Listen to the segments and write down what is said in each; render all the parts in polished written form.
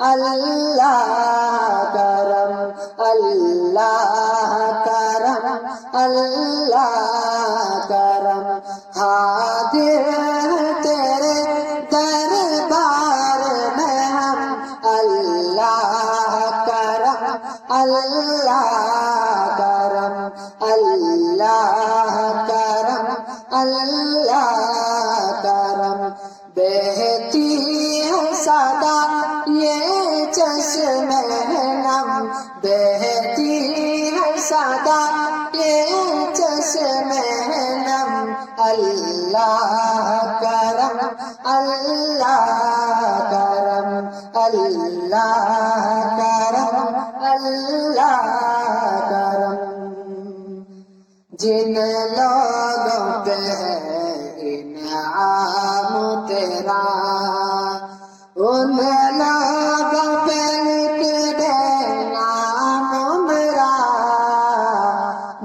اللہ کرم اللہ کرم اللہ کرم حاضر ہیں تیرے دربار میں ہم اللہ کرم اللہ کرم اللہ کرم اللہ کرم بہتی ہے صدا یہ چشم نم بہتی ہے صدا یہ چشم نم اللہ کرم اللہ کرم اللہ کرم اللہ کرم جن لوگوں پہ ہے انعام تیرا ان لوگوں پہ لکھ دے نام میرا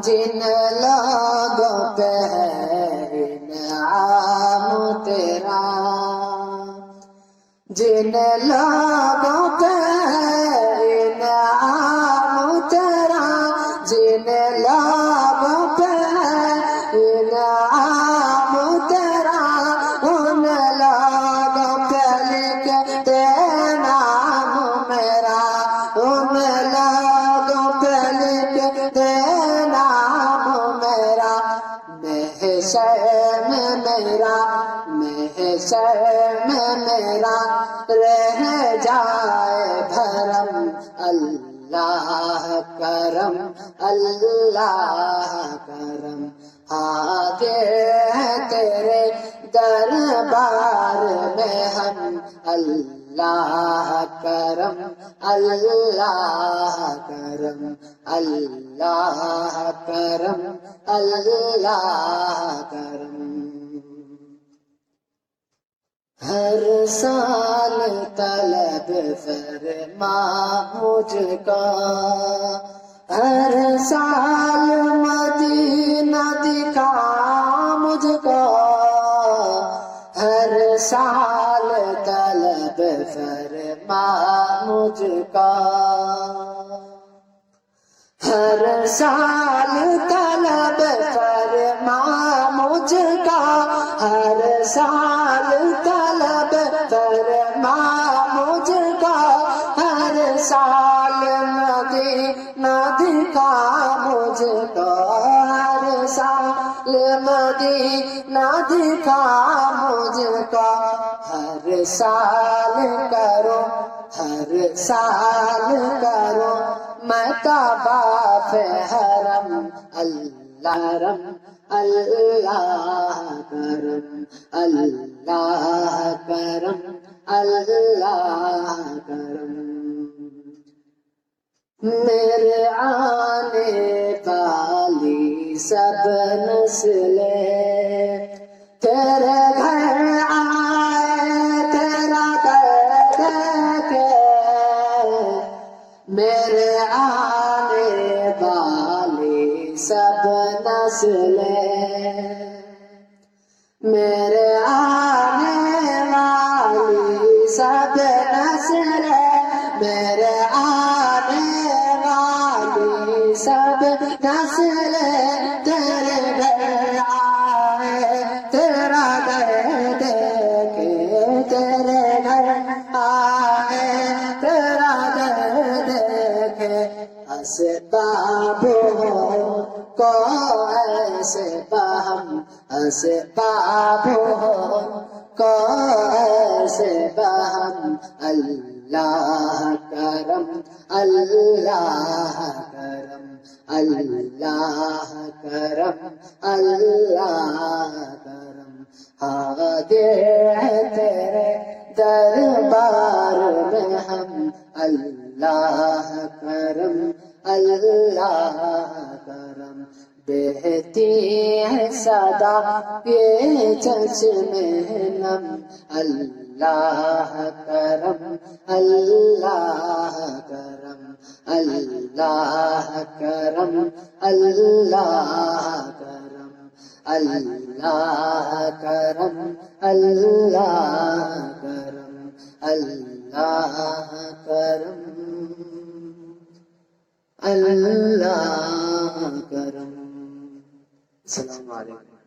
جن لوگوں پہ ہے انعام تیرا جن لوگوں پہ انعام تیرا جن لوگوں پہ انعام تیرا ان لوگوں پہ لکھ دے نام میرا ان لوگوں پہ لکھ دے نام میرا محشر میں میرا محشر میں میرا رہ جائے بھرم اللہ کرم اللہ کرم حاضر ہیں تیرے دربار میں ہم اللہ کرم اللہ کرم اللہ کرم اللہ کرم ہر سال طلب فرما مجھ کا ہر سال مدینہ دکھا مجھ کو ہر سال طلب فرما مجھ کا ہر سال طلب فرما مجھ کا ہر سال طلب فرما مجھ کا ہر سال مدینہ دکھا مجھ کو ہر سال مدینہ دکھا مجھ کو ہر سال کرو ہر سال کرو میں طواف حرم اللہ کرم اللہ کرم اللہ کرم اللہ کرم میرے آنے والی سب نسلیں تیرے گھر آئے تیرا در دیکھے میرے آنے والی سب نسلیں میرے آنے والی سب نسلیں میرے آنے والی سب نسلیں تیرے گھر آئے تیرا گھر دیکھے تیرے گھر آئے تیرا گھر دیکھے اسباب ہو کو ایسے بہم اسباب ہو کو ایسے بہم اللہ کرم اللہ کرم اللہ کرم اللہ کرم حاضر ہے تیرے دربار میں ہم اللہ کرم اللہ کرم بہتی ہے صدا یہ چشم نم اللہ کرم اللہ کرم اللہ کرم اللہ کرم اللہ کرم اللہ کرم اللہ کرم اللہ کرم. السلام علیکم.